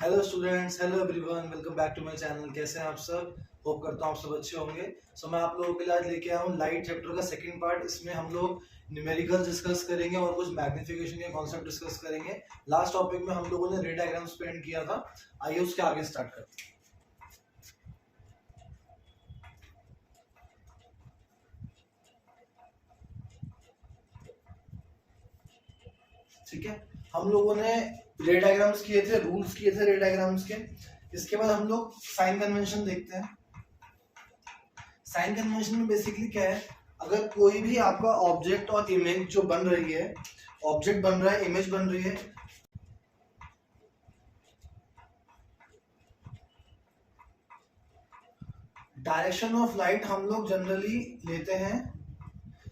Hello students, hello everyone, welcome back to my channel. कैसे हैं आप सब? होप करता हूँ आप सब अच्छे होंगे। मैं आप लोगों के लिए आज लेके आया हूँ लाइट चैप्टर का सेकंड पार्ट। इसमें हम लोग न्यूमेरिकल डिस्कस करेंगे और कुछ मैग्निफिकेशन के कॉन्सेप्ट डिस्कस करेंगे। लास्ट टॉपिक में हम लोगों ने रे डायग्राम्स पे एंड किया था। आइए उसके आगे स्टार्ट करते हैं। ठीक है, हम लोगों ने रे डायग्राम्स किए थे, रूल्स किए थे रे डायग्राम्स के। इसके बाद हम लोग साइन कन्वेंशन देखते हैं। साइन कन्वेंशन में बेसिकली क्या है, अगर कोई भी आपका ऑब्जेक्ट और इमेज जो बन रही है, ऑब्जेक्ट बन रहा है, इमेज बन रही है, डायरेक्शन ऑफ लाइट हम लोग जनरली लेते हैं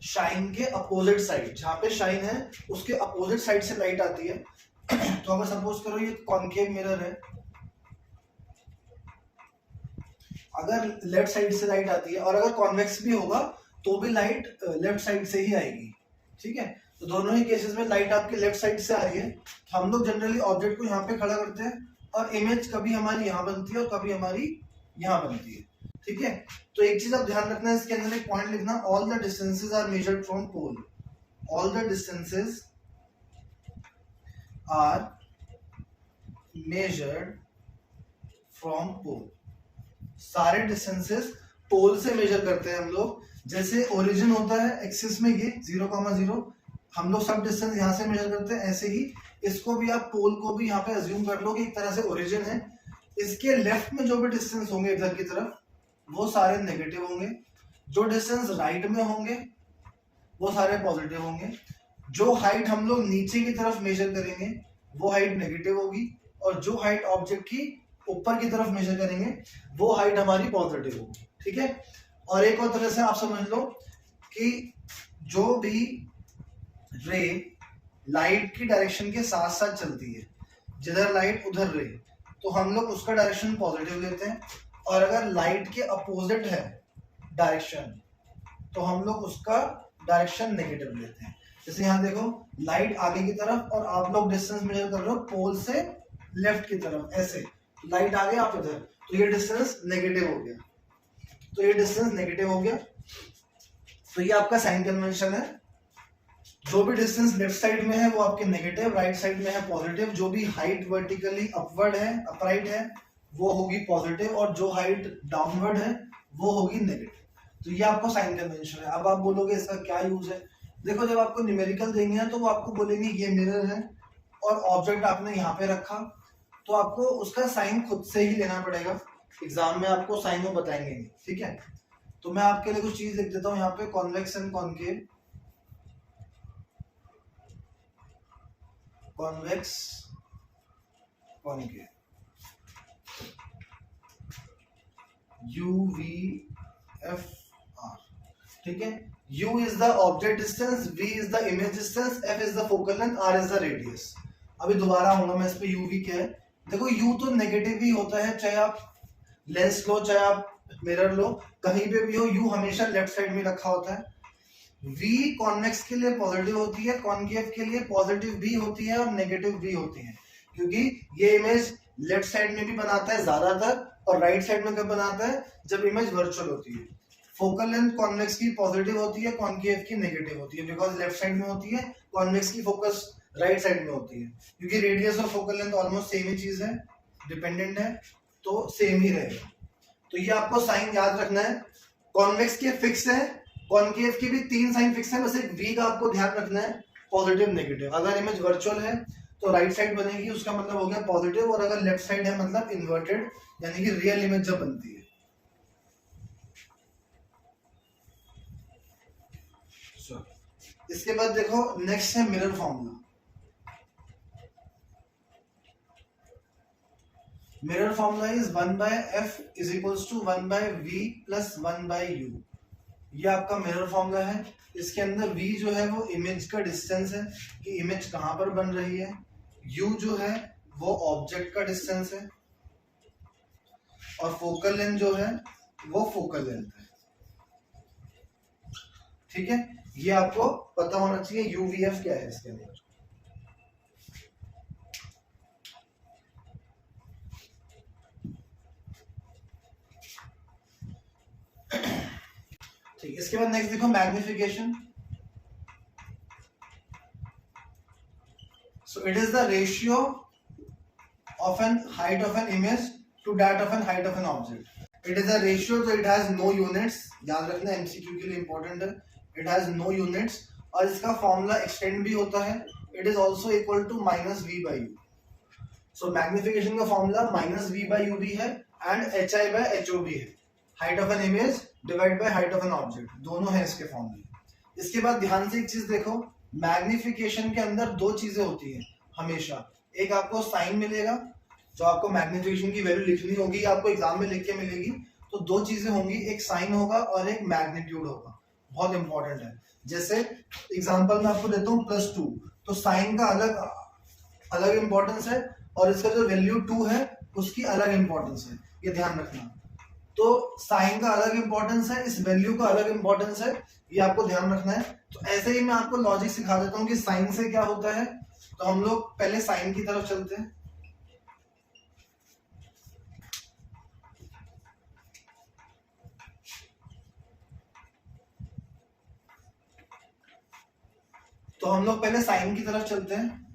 शाइन के अपोजिट साइड। जहां पे शाइन है उसके अपोजिट साइड से लाइट आती है। तो अगर सपोज करो ये कॉन्केव मिरर है, अगर लेफ्ट साइड से लाइट आती है और अगर कॉन्वेक्स भी होगा तो भी लाइट लेफ्ट साइड से ही आएगी। ठीक है, तो दोनों ही केसेस में लाइट आपके लेफ्ट साइड से आ रही है। तो हम लोग जनरली ऑब्जेक्ट को यहाँ पे खड़ा करते हैं और इमेज कभी हमारी यहाँ बनती है और कभी हमारी यहाँ बनती है। ठीक है, तो एक चीज आप ध्यान रखना है, इसके अंदर एक पॉइंट लिखना, all the distances are measured from pole. All the distances are measured from pole. सारे डिस्टेंसेस पोल से मेजर करते हैं हम लोग। जैसे ओरिजिन होता है एक्सिस में ये 0,0, हम लोग सब डिस्टेंस यहाँ से मेजर करते हैं। ऐसे ही इसको भी आप पोल को भी यहाँ पे अज्यूम कर लो कि एक तरह से ओरिजिन है। इसके लेफ्ट में जो भी डिस्टेंस होंगे इधर की तरफ वो सारे नेगेटिव होंगे, जो डिस्टेंस राइट में होंगे वो सारे पॉजिटिव होंगे। जो हाइट हम लोग नीचे की तरफ मेजर करेंगे वो हाइट नेगेटिव होगी और जो हाइट ऑब्जेक्ट की ऊपर की तरफ मेजर करेंगे वो हाइट हमारी पॉजिटिव होगी। ठीक है, और एक और तरह से आप समझ लो कि जो भी रे लाइट की डायरेक्शन के साथ साथ चलती है, जिधर लाइट उधर रे, तो हम लोग उसका डायरेक्शन पॉजिटिव लेते हैं। और अगर लाइट के अपोजिट है डायरेक्शन तो हम लोग उसका डायरेक्शन नेगेटिव लेते हैं। जैसे यहाँ देखो, लाइट आगे की तरफ और आप लोग डिस्टेंस मेजर कर रहे हो पोल से लेफ्ट की तरफ, ऐसे लाइट आगे आप इधर, तो ये डिस्टेंस नेगेटिव हो गया। तो ये डिस्टेंस नेगेटिव हो गया, तो ये आपका साइन कन्वेंशन है। जो भी डिस्टेंस लेफ्ट साइड में है वो आपके नेगेटिव, राइट साइड में है पॉजिटिव। जो भी हाइट वर्टिकली अपवर्ड है, अपराइट है, वो होगी पॉजिटिव, और जो हाइट डाउनवर्ड है वो होगी नेगेटिव। तो ये आपको साइन कन्वेंशन है। अब आप बोलोगे इसका क्या यूज है? देखो, जब आपको न्यूमेरिकल देंगे तो वो आपको बोलेंगे ये मिरर है और ऑब्जेक्ट आपने यहाँ पे रखा, तो आपको उसका साइन खुद से ही लेना पड़ेगा। एग्जाम में आपको साइन वो बताएंगे नहीं। ठीक है, तो मैं आपके लिए कुछ चीज लिख देता हूँ यहाँ पे, convex and concave. Convex concave, UVFR। ठीक है, U is the object distance, V is the image distance, F is the focal length, R is the radius। अभी दोबारा आऊंगा मैं इस पे। UV क्या है? देखो, U तो नेगेटिव ही होता है, चाहे आप लेंस लो चाहे आप मिरर लो, कहीं पे भी हो U हमेशा लेफ्ट साइड में रखा होता है। V कॉन्वेक्स के लिए पॉजिटिव होती है, कॉन्केव के लिए पॉजिटिव भी होती है और नेगेटिव भी होती है, क्योंकि ये इमेज लेफ्ट साइड में भी बनाता है ज्यादातर और राइट साइड में कब बनाता है? जब इमेज वर्चुअल होती है। फोकल लेंथ कॉन्वेक्स की पॉजिटिव होती है, कॉन्केव की नेगेटिव होती है, बिकॉज लेफ्ट साइड में होती है। कॉन्वेक्स की फोकस राइट साइड में होती है, क्योंकि रेडियस और फोकल लेंथ ऑलमोस्ट सेम ही चीज है, डिपेंडेंट है, तो सेम ही रहेगा। तो ये आपको साइन याद रखना है। कॉन्वेक्स के फिक्स है, कॉन्केव की भी 3 साइन फिक्स है, बस एक V का आपको ध्यान रखना है, पॉजिटिव नेगेटिव। अगर इमेज वर्चुअल है तो राइट साइड बनेगी, उसका मतलब हो गया पॉजिटिव, और अगर लेफ्ट साइड है मतलब इन्वर्टेड, यानी कि रियल इमेज जब बनती है। इसके बाद देखो, नेक्स्ट है mirror formula. Mirror formula is 1/f is equals to 1/v plus 1/u। ये आपका मिरर फॉर्मूला है। इसके अंदर v जो है वो इमेज का डिस्टेंस है कि इमेज कहां पर बन रही है, u जो है वो ऑब्जेक्ट का डिस्टेंस है, और फोकल लेंथ जो है वो फोकल लेंथ है। ठीक है, ये आपको पता होना चाहिए UVF क्या है इसके अंदर। ठीक, इसके बाद नेक्स्ट देखो magnification. So it is the ratio of an height of an image to that of an height of an object. It is a ratio, तो इट हैज नो यूनिट्स, याद रखना एमसीक्यू के लिए इंपॉर्टेंट है। It has no units और इसका formula extend भी होता है। It is also equal to -v/u। So magnification का फॉर्मूला -v/u भी है एंड hi/ho भी है। Height of an image divide by height of an object, दोनों है इसके फॉर्मूले। इसके बाद ध्यान से एक चीज देखो, मैग्निफिकेशन के अंदर दो चीजें होती है हमेशा। एक आपको साइन मिलेगा, जो आपको मैग्निफिकेशन की वैल्यू लिखनी होगी, आपको एग्जाम में लिख के मिलेगी। तो दो चीजें होंगी, एक साइन होगा और एक मैग्नीट्यूड होगा, बहुत इंपॉर्टेंट है। जैसे एग्जांपल मैं आपको देता हूँ +2, तो साइन का अलग इंपॉर्टेंस है और इसका जो वैल्यू 2 है उसकी अलग इंपॉर्टेंस है, ये ध्यान रखना। तो साइन का अलग इंपॉर्टेंस है, इस वैल्यू का अलग इंपॉर्टेंस है, ये आपको ध्यान रखना है। तो ऐसे ही मैं आपको लॉजिक सिखा देता हूँ कि साइन से क्या होता है। तो हम लोग पहले साइन की तरफ चलते हैं। तो हम लोग पहले साइन की तरफ चलते हैं।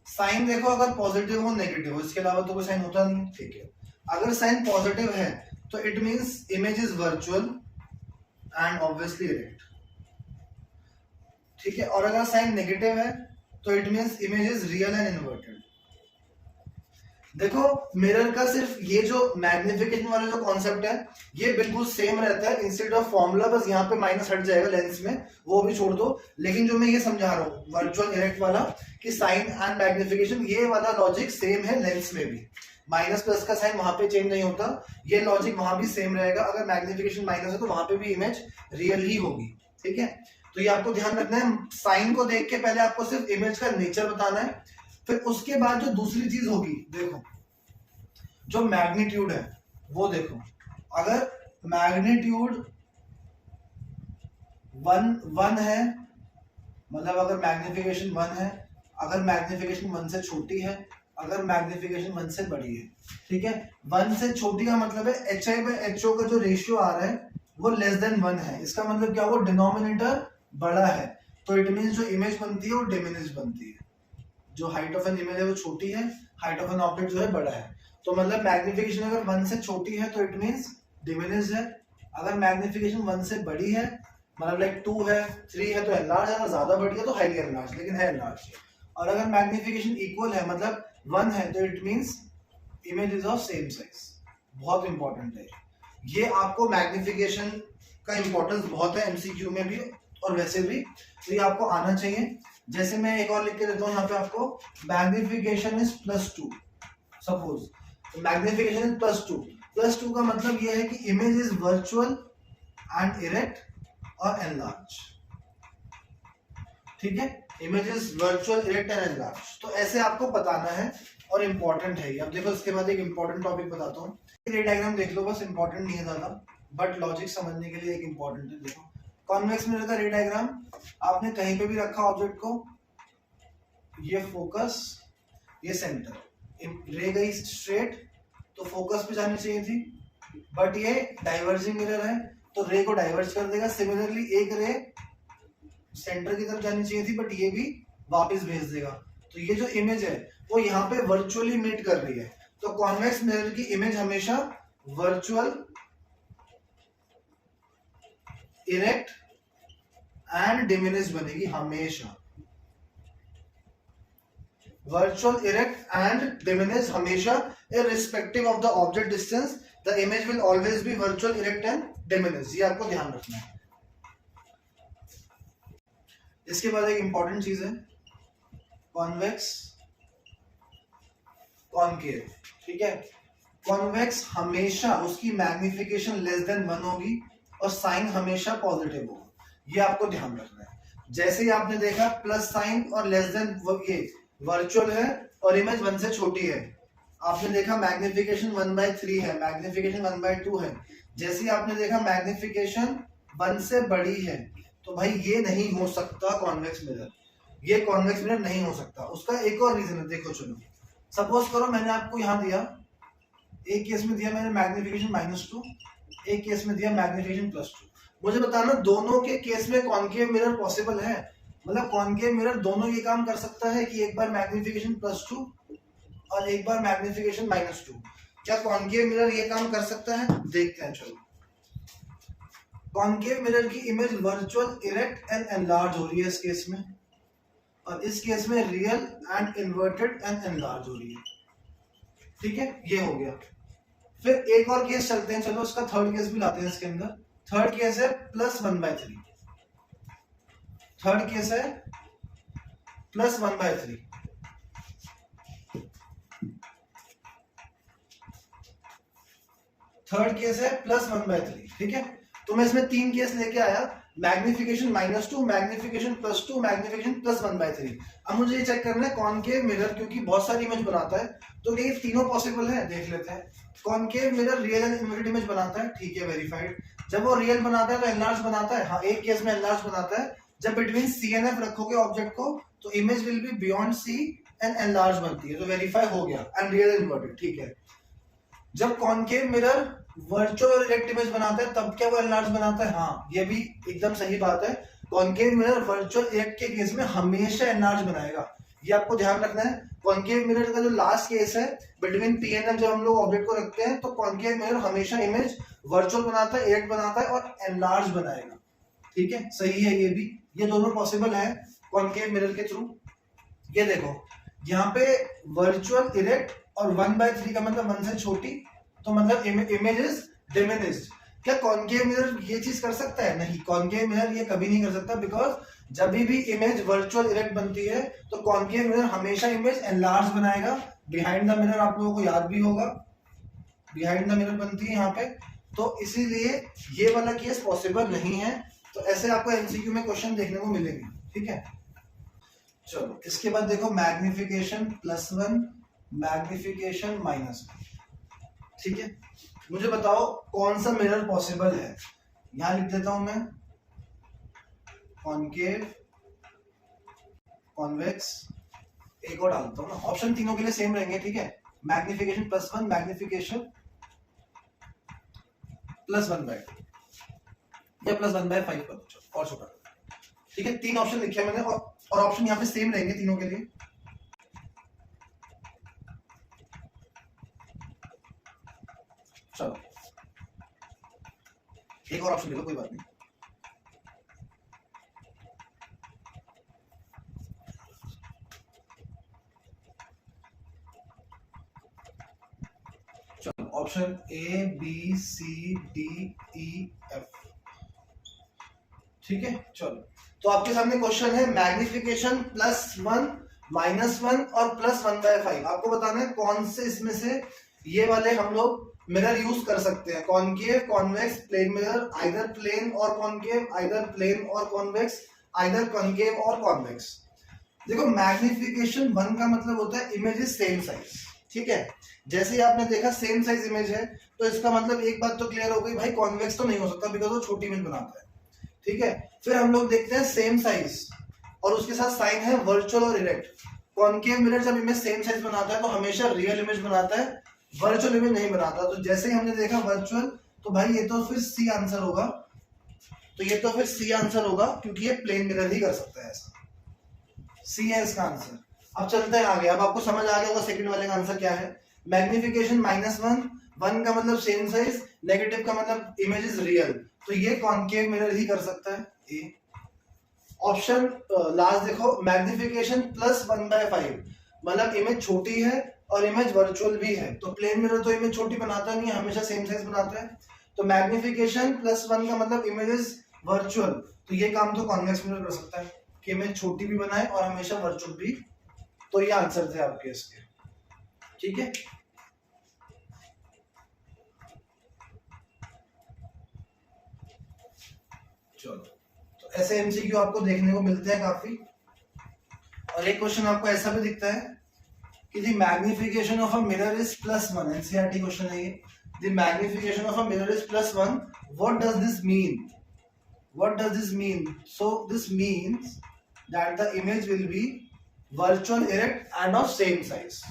साइन देखो, अगर पॉजिटिव हो नेगेटिव हो, इसके अलावा तो कोई साइन होता नहीं, ठीक है। अगर साइन पॉजिटिव है तो it means image is virtual and obviously erect, ठीक है। और अगर साइन नेगेटिव है तो it means image is real and inverted. देखो मिरर का सिर्फ ये जो मैग्निफिकेशन वाला जो कॉन्सेप्ट है ये बिल्कुल सेम रहता है। इंस्टेड ऑफ फॉर्मूला बस यहाँ पे माइनस हट जाएगा लेंस में, वो भी छोड़ दो। लेकिन जो मैं ये समझा रहा हूँ वर्चुअल इरेक्ट वाला कि साइन एंड मैग्निफिकेशन, ये वाला लॉजिक सेम है लेंस में भी। माइनस प्लस का साइन वहां पे चेंज नहीं होता, ये लॉजिक वहां भी सेम रहेगा। अगर मैग्निफिकेशन माइनस है तो वहां पे भी इमेज रियल ही होगी, ठीक है। तो ये आपको ध्यान रखना है। साइन को देख के पहले आपको सिर्फ इमेज का नेचर बताना है, फिर उसके बाद जो दूसरी चीज होगी, देखो जो मैग्नीट्यूड है वो देखो। अगर मैग्नीट्यूड 1 है, मतलब अगर मैग्निफिकेशन 1 है, अगर मैग्निफिकेशन 1 से छोटी है, अगर मैग्निफिकेशन 1 से बड़ी है, ठीक है। 1 से छोटी का मतलब है hi/ho का जो रेशियो आ रहा है वो लेस देन 1 है। इसका मतलब क्या, वो डिनोमिनेटर बड़ा है, तो इट मींस जो इमेज बनती है वो डिमिनिश बनती है। जो हाइट ऑफ एन इमेज है वो छोटी है, हाइट ऑफ एन ऑब्जेक्ट जो है बड़ा है। तो मतलब मैग्निफिकेशन अगर 1 से छोटी है तो इट मींस डिमिनिश है। अगर मैग्निफिकेशन 1 से बड़ी है, मतलब लाइक 2 है, 3 है तो एनलार्ज है, अगर ज्यादा बड़ी है तो हाईली एनलार्ज, लेकिन है एनलार्ज। और अगर मैग्निफिकेशन इक्वल है, मतलब 1 है, तो it means image is of same size. बहुत इंपॉर्टेंट है ये, आपको मैग्निफिकेशन का इंपॉर्टेंस बहुत है एमसीक्यू में भी और वैसे भी, तो ये आपको आना चाहिए। जैसे मैं एक और लिख के देता हूँ यहाँ पे आपको, magnification is +2। Suppose magnification is +2 का मतलब ये है कि image is virtual and erect और एनलार्ज, ठीक है। Image is virtual, erect and enlarge, तो ऐसे आपको बताना है और इंपॉर्टेंट है ये। अब देखो इसके बाद एक इंपॉर्टेंट टॉपिक बताता हूँ। रे डायग्राम देख लो, बस इंपॉर्टेंट नहीं है ज्यादा, बट लॉजिक समझने के लिए एक इंपॉर्टेंट है। देखो कॉन्वेक्स मिरर का रे डायग्राम, आपने कहीं पे भी रखा ऑब्जेक्ट को, ये फोकस, ये सेंटर, रे गई स्ट्रेट तो फोकस पे जानी चाहिए थी, बट ये डाइवर्जिंग मिरर है तो रे को डाइवर्ज कर देगा। सिमिलरली एक रे सेंटर की तरफ जानी चाहिए थी, बट ये भी वापस भेज देगा। तो ये जो इमेज है वो यहाँ पे वर्चुअली मीट कर रही है। तो कॉन्वेक्स मिरर की इमेज हमेशा वर्चुअल, इरेक्ट एंड डिमिनिश बनेगी, हमेशा वर्चुअल, इरेक्ट एंड डिमिनिश, हमेशा irrespective of the object distance the image will always be virtual, erect and diminished। ये आपको ध्यान रखना है। इसके बाद एक इंपॉर्टेंट चीज है कॉन्वेक्स, कॉनकेव, ठीक है। कॉन्वेक्स हमेशा उसकी मैग्निफिकेशन लेस देन 1 होगी और साइन हमेशा पॉजिटिव होगा, ये आपको ध्यान रखना है। जैसे ही आपने देखा प्लस साइन और लेस देन, ये वर्चुअल है और इमेज 1 से छोटी है। आपने देखा मैग्निफिकेशन 1/3 है, मैग्निफिकेशन 1/2 है। जैसे ही आपने देखा मैग्निफिकेशन 1 से बड़ी है, तो भाई ये नहीं हो सकता कॉन्वेक्स मिरर, ये कॉन्वेक्स मिरर नहीं हो सकता। उसका एक और रीजन है, देखो चलो सपोज करो मैंने आपको यहाँ दिया, एक केस में दिया मैंने मैग्निफिकेशन -2, एक केस में दिया मैग्निफिकेशन +2। मुझे बताना दोनों के केस में कॉनकेव मिरर पॉसिबल है, मतलब कॉनकेव मिरर दोनों ये काम कर सकता है कि एक बार मैग्निफिकेशन +2 और एक बार मैग्निफिकेशन -2। क्या कॉनकेव मिरर ये काम कर सकता है? देखते हैं चलो। कॉनकेव मिरर की image virtual, erect and enlarge हो रही है इस केस में, और इस केस में real and inverted and enlarge हो रही है। ठीक है, ये हो गया। फिर एक और केस चलते हैं, चलो उसका थर्ड केस भी लाते हैं इसके अंदर। थर्ड केस है +1/3। थर्ड केस है +1/3। थर्ड केस है +1/3। ठीक है, तो मैं इसमें 3 केस लेके आया, मैग्निफिकेशन -2, मैग्निफिकेशन +2, मैग्निफिकेशन +1/3। अब मुझे ये चेक करना है कॉनकेव मिरर, क्योंकि बहुत सारी इमेज बनाता है, तो ये तीनों पॉसिबल है, देख लेते हैं। Concave mirror real and inverted image बनाता है, ठीक है, वेरीफाइड। जब वो रियल बनाता है तो एनलार्ज बनाता है, हाँ एक केस में एनलार्ज बनाता है। जब बिटवीन सी एंड एफ रखोगे ऑब्जेक्ट को तो image will be beyond C and enlarge बनती है, तो वेरीफाई हो गया, एंड रियल एंड इन्वर्टेड, ठीक है। जब कॉनकेव मिरर वर्चुअल और इरेक्ट इमेज बनाता है तब क्या वो एनलार्ज बनाता है? हाँ, ये भी एकदम सही बात है। कॉनकेव मिरर वर्चुअल इरेक्ट के केस में हमेशा एनलार्ज बनाएगा, ये आपको ध्यान रखना है। कॉनकेव मिरर का जो लास्ट केस है बिटवीन पी एंड एफ, जब हम लोग ऑब्जेक्ट को रखते हैं तो कॉनकेव मिरर हमेशा इमेज वर्चुअल बनाता है, इरेक्ट बनाता है और एनलार्ज बनाएगा। ठीक है, सही है, ये दोनों पॉसिबल है कॉनकेव मिरर के थ्रू। ये देखो यहाँ पे वर्चुअल, इरेक्ट और 1/3 का मतलब 1 से छोटी, तो मतलब इमेज इज डिमिनिश्ड। क्या कॉनकेव मिरर ये चीज कर सकता है? नहीं, कॉनकेव मिरर ये कभी नहीं कर सकता, बिकॉज जब भी इमेज वर्चुअल इरेक्ट बनती है तो कॉनकेव मिरर हमेशा इमेज एनलार्ज बनाएगा। बिहाइंड द मिरर आप लोगों को याद भी होगा, बिहाइंड द मिरर बनती है यहाँ पे, तो इसीलिए ये वाला केस पॉसिबल नहीं है। तो ऐसे आपको एमसीक्यू में क्वेश्चन देखने को मिलेंगे। ठीक है, चलो इसके बाद देखो मैग्निफिकेशन +1, मैग्निफिकेशन -1। ठीक है, मुझे बताओ कौन सा मिरर पॉसिबल है। यहां लिख देता हूं मैं, कॉनकेव, कॉन्वेक्स, एक और डालता हूं ना, ऑप्शन तीनों के लिए सेम रहेंगे। ठीक है, मैग्निफिकेशन +1, मैग्निफिकेशन +1/2 या +1/5 कर दो और छोटा। ठीक है, 3 ऑप्शन लिखे मैंने, और ऑप्शन यहाँ पे सेम रहेंगे तीनों के लिए। चलो एक और ऑप्शन ले लो, कोई बात नहीं। चलो option A B C D E F। ठीक है, चलो तो आपके सामने क्वेश्चन है मैग्निफिकेशन +1, -1 और +1/5। आपको बताना है कौन से इसमें से ये वाले हम लोग मिरर यूज कर सकते हैं। Concave, convex, plane mirror, either plane और कॉनकेव, आइदर प्लेन और कॉन्वेक्स, आइदर कॉनकेव और कॉन्वेक्स। देखो मैग्निफिकेशन 1 का मतलब होता है इमेज इज सेम साइज। ठीक है, जैसे ही आपने देखा सेम साइज इमेज है तो इसका मतलब एक बात तो क्लियर हो गई भाई, कॉन्वेक्स तो नहीं हो सकता बिकॉज वो छोटी इमेज बनाता है। ठीक है, फिर हम लोग देखते हैं सेम साइज और उसके साथ साइन है वर्चुअल और इरेक्ट। कॉनकेव मिरर जब इमेज सेम साइज बनाता है तो हमेशा रियल इमेज बनाता है, वर्चुअल इमेज नहीं बनाता। तो जैसे ही हमने देखा वर्चुअल, तो भाई ये तो फिर सी आंसर होगा, तो ये तो फिर सी आंसर होगा क्योंकि ये प्लेन मिरर ही कर सकता है ऐसा। सी है इसका आंसर। अब चलते हैं आगे, अब आपको समझ आ गया होगा सेकंड वाले का आंसर क्या है। मैग्निफिकेशन -1, 1 का मतलब सेम साइज, नेगेटिव का मतलब इमेज इज रियल, तो ये कॉनकेव मिरर ही कर सकता है। ए ऑप्शन लास्ट देखो, मैग्निफिकेशन +1/5 मतलब इमेज छोटी है और इमेज वर्चुअल भी है, तो प्लेन मिरर तो इमेज छोटी बनाता नहीं है, हमेशा सेम साइज बनाता है। तो मैग्निफिकेशन +1 का मतलब इमेज इज वर्चुअल, तो ये काम तो कॉन्वेक्स मिरर कर सकता है कि इमेज छोटी भी बनाए और हमेशा वर्चुअल भी। तो ये आंसर थे आपके इसके। ठीक है, चलो तो ऐसे एमसीक्यू आपको देखने को मिलते हैं काफी। और एक क्वेश्चन आपको ऐसा भी दिखता है कि the magnification of a mirror is +1, NCERT question है ये। The magnification of a mirror is +1, what does this mean? What does this mean? So this means that the image will B virtual, erect end of same size.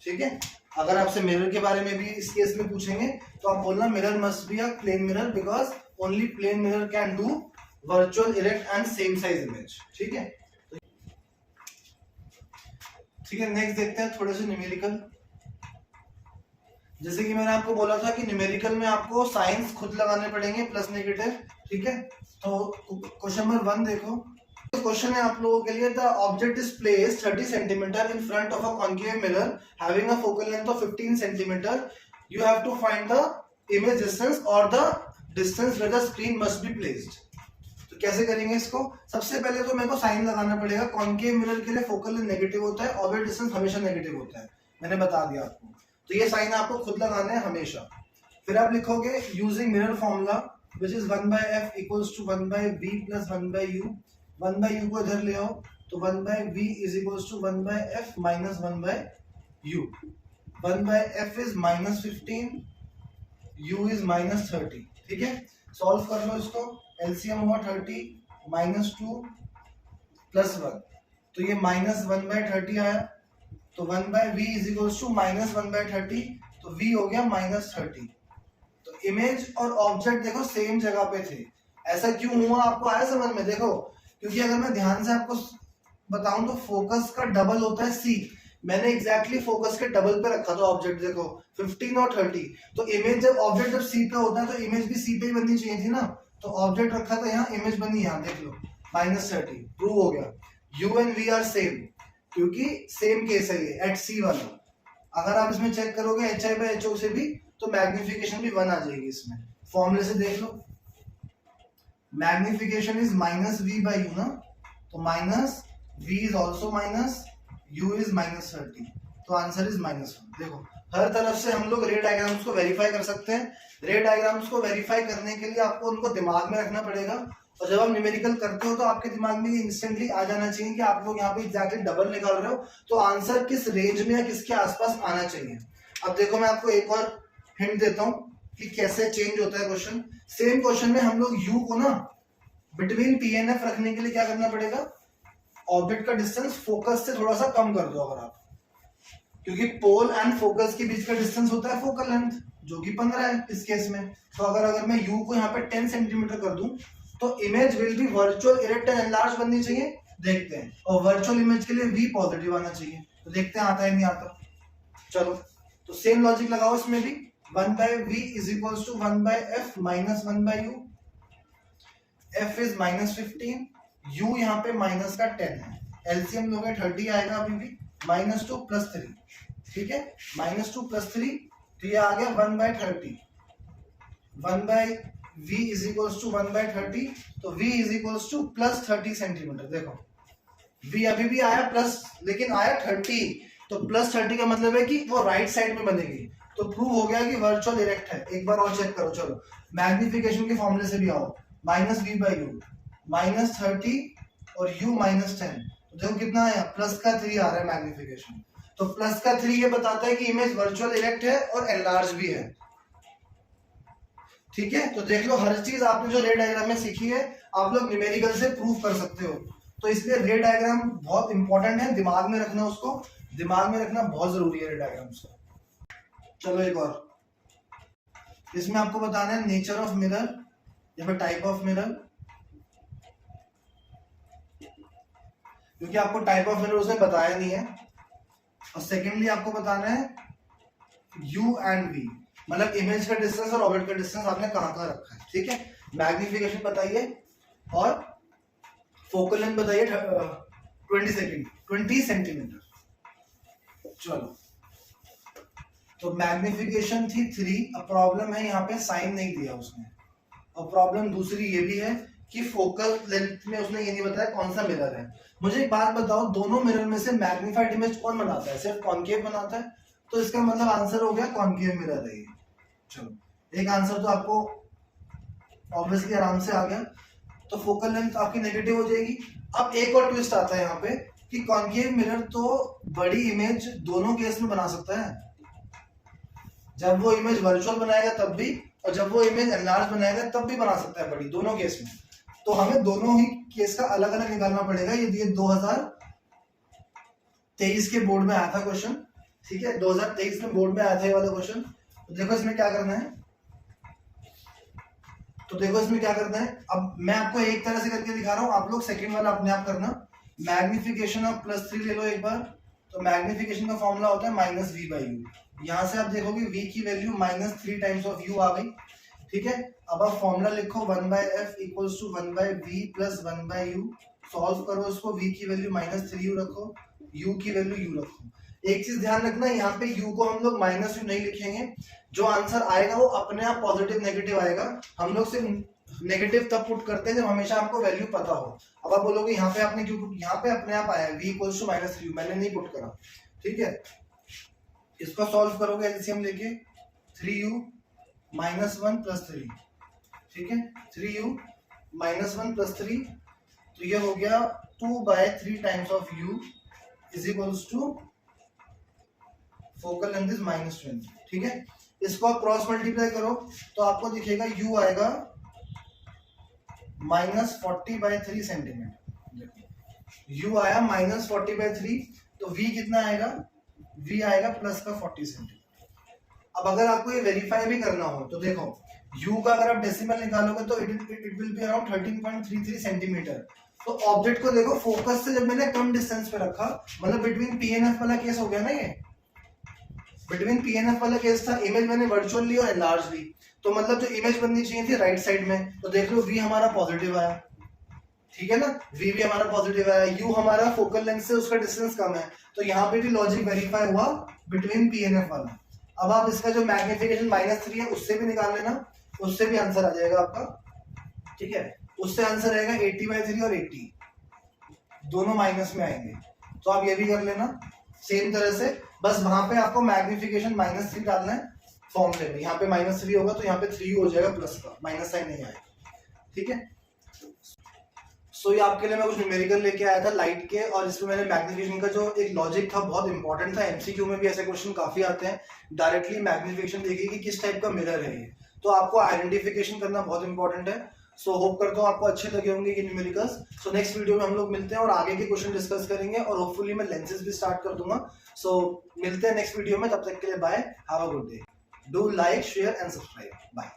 ठीक है, अगर आपसे mirror के बारे में भी इस केस में पूछेंगे तो आप बोलना mirror must be a plane mirror because only plane mirror can do virtual erect and same size image. ठीक है, ठीक है। नेक्स्ट देखते हैं थोड़े से न्यूमेरिकल। जैसे कि मैंने आपको बोला था कि न्यूमेरिकल में आपको साइंस खुद लगाने पड़ेंगे, प्लस नेगेटिव। ठीक है, तो क्वेश्चन नंबर 1 देखो। क्वेश्चन है आप लोगों के लिए, the object is placed 30 centimetre in front of a concave mirror having a focal length of 15 centimetre. You have to find the image distance और the distance where the screen must be placed. तो कैसे करेंगे इसको? सबसे पहले तो मेरे को साइन लगाना पड़ेगा। कॉन्केव मिरर के लिए फोकल लेंथ नेगेटिव होता है, ऑब्जेक्ट डिस्टेंस हमेशा नेगेटिव होता है, मैंने बता दिया आपको। तो ये साइन आपको खुद लगाना है हमेशा। फिर आप लिखोगे using mirror formula which is 1/f equals to 1/v plus 1/u। 1/u को इधर ले आओ तो 1/v is equals to 1/f minus 1/u। 1/f is -15, u is -30। ठीक है, सॉल्व कर लो इसको। एलसीएम हुआ 30 -2 प्लस 1, तो ये -1/30 आया। तो 1/v इज इक्वल्स टू -1/30, तो v हो गया -30। तो इमेज और ऑब्जेक्ट देखो सेम जगह पे थे। ऐसा क्यों हुआ आपको आया समझ में? देखो, क्योंकि अगर मैं ध्यान से आपको बताऊं तो फोकस का डबल होता है c। मैंने एग्जैक्टली फोकस के डबल पे रखा था ऑब्जेक्ट, देखो 15 और 30। तो इमेज जब ऑब्जेक्ट जब c पे होता है तो इमेज भी c पे ही बननी चाहिए थी ना। तो ऑब्जेक्ट रखा था यहाँ, इमेज बनी यहाँ, देख लो -30, प्रूव हो गया। u and v are same क्योंकि सेम केस है ये एट सी वाला। अगर आप इसमें चेक करोगे HI/HO से भी तो मैग्निफिकेशन भी 1 आ जाएगी इसमें। फॉर्मूले से देख लो, मैग्निफिकेशन इज -v/u ना, तो -v is also -u is -30, तो आंसर इज -1। देखो हर तरफ से हम लोग रे डायग्राम्स को वेरीफाई कर सकते हैं। रे डायग्राम्स को वेरीफाई करने के लिए आपको उनको दिमाग में रखना पड़ेगा, और जब आप न्यूमेरिकल करते हो तो आपके दिमाग में ये इंस्टेंटली आ जाना चाहिए कि आप लोग यहाँ पे एग्जैक्टली डबल निकाल रहे हो, तो आंसर किस रेंज में या किसके आसपास आना चाहिए। अब देखो मैं आपको एक और हिंट देता हूँ कि कैसे चेंज होता है क्वेश्चन। सेम क्वेश्चन में हम लोग u को ना बिटवीन p एंड f रखने के लिए क्या करना पड़ेगा? ऑब्जेक्ट का डिस्टेंस फोकस से थोड़ा सा कम कर दो अगर आप, क्योंकि पोल एंड फोकस के बीच का डिस्टेंस होता है फोकल लेंथ, जो कि 15 है इस केस में। तो अगर मैं u को यहाँ पे 10 सेंटीमीटर कर दूं तो image will B virtual erect and enlarge बननी चाहिए। देखते हैं, और वर्चुअल इमेज के लिए v पॉजिटिव आना चाहिए, तो देखते हैं आता है नहीं आता। चलो तो सेम लॉजिक लगाओ इसमें भी। 1/v is equals to 1/f minus 1/u। f is -15, u यहाँ पे माइनस का 10 है, एलसीएम लोगे 30 आएगा अभी भी, -2 + 3। ठीक है, -2 + 3, तो ये आ गया 1/30। 1/v इज इक्वल्स टू 1/30, तो v is equals to +30 centimetre. देखो v अभी भी आया प्लस, लेकिन आया 30, तो +30 का मतलब है कि वो राइट साइड में बनेगी, तो प्रूव हो गया कि वर्चुअल इरेक्ट है। एक बार और चेक करो। चलो मैग्निफिकेशन के फॉर्मूले से भी आओ, -v/u -30 और u -10, तो देखो कितना आया, +3 आ रहा है मैग्निफिकेशन। तो +3 ये बताता है कि इमेज वर्चुअल इरेक्ट है और एनलार्ज भी है। ठीक है, तो देख लो हर चीज आपने जो रे डायग्राम में सीखी है आप लोग न्यूमेरिकल से प्रूव कर सकते हो। तो इसलिए रे डायग्राम बहुत इंपॉर्टेंट है, दिमाग में रखना, उसको दिमाग में रखना बहुत जरूरी है रे डायग्राम्स का। चलो एक और, इसमें आपको बताना है नेचर ऑफ मिरर या फिर टाइप ऑफ मिरर, क्योंकि आपको टाइप ऑफ मिरर उसने बताया नहीं है। और सेकेंडली आपको बताना है u एंड v, मतलब इमेज का डिस्टेंस और ऑब्जेक्ट का डिस्टेंस आपने कहां कहां रखा है। ठीक है, मैग्निफिकेशन बताइए और फोकल लेंथ बताइए 20 सेंटीमीटर। चलो तो मैग्निफिकेशन थी 3। अब प्रॉब्लम है यहाँ पे साइन नहीं दिया उसने, और प्रॉब्लम दूसरी ये भी है कि फोकल लेंथ में उसने ये नहीं बताया कौन सा मिरर है। मुझे एक बात बताओ, दोनों मिरर में से मैग्नीफाइड इमेज कौन बनाता है? सिर्फ कॉन्केव बनाता है, तो इसका मतलब आंसर हो गया कॉन्केव मिरर है ये। चलो एक आंसर तो आपको ऑब्वियसली आराम से आ गया। तो फोकल लेंथ आपकी नेगेटिव हो जाएगी। अब एक और ट्विस्ट आता है यहाँ पे कि कॉन्केव मिरर तो बड़ी इमेज दोनों केस में बना सकता है, जब वो इमेज वर्चुअल बनाएगा तब भी, और जब वो इमेज एनलार्ज बनाएगा तब भी बना सकता है बड़ी, दोनों केस में। तो हमें दोनों ही केस का अलग अलग निकालना पड़ेगा। ये 2023 के बोर्ड में आया था क्वेश्चन, ठीक है, 2023 में बोर्ड में आया था ये वाला क्वेश्चन। तो देखो इसमें क्या करना है, अब मैं आपको एक तरह से करके दिखा रहा हूँ, आप लोग सेकंड वाला अपने आप करना। मैग्निफिकेशन ऑफ +3 ले लो एक बार। तो मैग्निफिकेशन का फॉर्मूला होता है -v/u। यहाँ से आप देखोगे v की वैल्यू -3 टाइम्स ऑफ u आ गई। ठीक है, अब आप फॉर्मूला लिखो 1/f equals to 1/v plus 1/u। Solve करो इसको, v की वैल्यू -3u रखो, u की वैल्यू u रखो। एक चीज ध्यान रखना, यहाँ पे u को हम लोग -u नहीं लिखेंगे, जो आंसर आएगा वो अपने आप पॉजिटिव नेगेटिव आएगा। हम लोग सिर्फ नेगेटिव तब पुट करते हैं जब हमेशा आपको वैल्यू पता हो। अब आप बोलोगे यहाँ पे आपने क्यों, यहाँ पे अपने आप आया v इक्वल्स टू -3u, मैंने नहीं पुट करा। ठीक है, इसको सॉल्व करोगे एलसीएम लेके 3u -1 + 3। ठीक है, 3u -1 + 3, तो ये हो गया 2/3 times of u is equals to focal length is -20। ठीक है, इसको आप क्रॉस मल्टीप्लाई करो तो आपको दिखेगा u आएगा -40/3 सेंटीमीटर। u आया -40/3, तो v कितना आएगा, v आएगा +40 सेंटीमीटर। अब अगर आपको ये वेरीफाई भी करना हो तो देखो u का अगर आप डेसिमल निकालोगे तो it will be around 13.33 centimetre. तो ऑब्जेक्ट को देखो, फोकस से जब मैंने कम डिस्टेंस पे रखा, मतलब बिटवीन पी एंड एफ वाला केस हो गया ना, ये बिटवीन पी एंड एफ वाला केस था। इमेज मैंने वर्चुअल ली और एनलार्ज ली, तो मतलब जो इमेज बननी चाहिए थी राइट साइड में, तो देख लो v हमारा पॉजिटिव आया। ठीक है ना, v भी हमारा पॉजिटिव आया, u हमारा फोकल लेंथ से उसका डिस्टेंस कम है, तो यहाँ पे भी लॉजिक वेरीफाई हुआ बिटवीन पी एंड एफ वाला। अब आप इसका जो मैग्निफिकेशन -3 है उससे भी निकाल लेना, उससे भी आंसर आ जाएगा आपका। ठीक है, उससे आंसर आएगा 80/3 और 80, दोनों माइनस में आएंगे, तो आप ये भी कर लेना सेम तरह से। बस वहां पे आपको मैग्निफिकेशन -3 डालना है फॉर्मूले में, यहाँ पे -3 होगा तो यहाँ पे 3 हो जाएगा प्लस का, माइनस साइन नहीं आएगा। ठीक है, सो ये आपके लिए मैं कुछ न्यूमेरिकल लेके आया था लाइट के, और इसमें मैंने मैग्निफिकेशन का जो एक लॉजिक था बहुत इंपॉर्टेंट था। एमसीक्यू में भी ऐसे क्वेश्चन काफी आते हैं, डायरेक्टली मैग्निफिकेशन देखिए कि किस टाइप का मिरर है ये, तो आपको आइडेंटिफिकेशन करना बहुत इंपॉर्टेंट है। सो होप करता हूँ आपको अच्छे लगे होंगे ये न्यूमेरिकल्स। सो नेक्स्ट वीडियो में हम लोग मिलते हैं और आगे के क्वेश्चन डिस्कस करेंगे, और होपफुली मैं लेंसेज भी स्टार्ट कर दूंगा। सो मिलते हैं नेक्स्ट वीडियो में, तब तक के लिए bye, have a good day, do like share and subscribe, bye.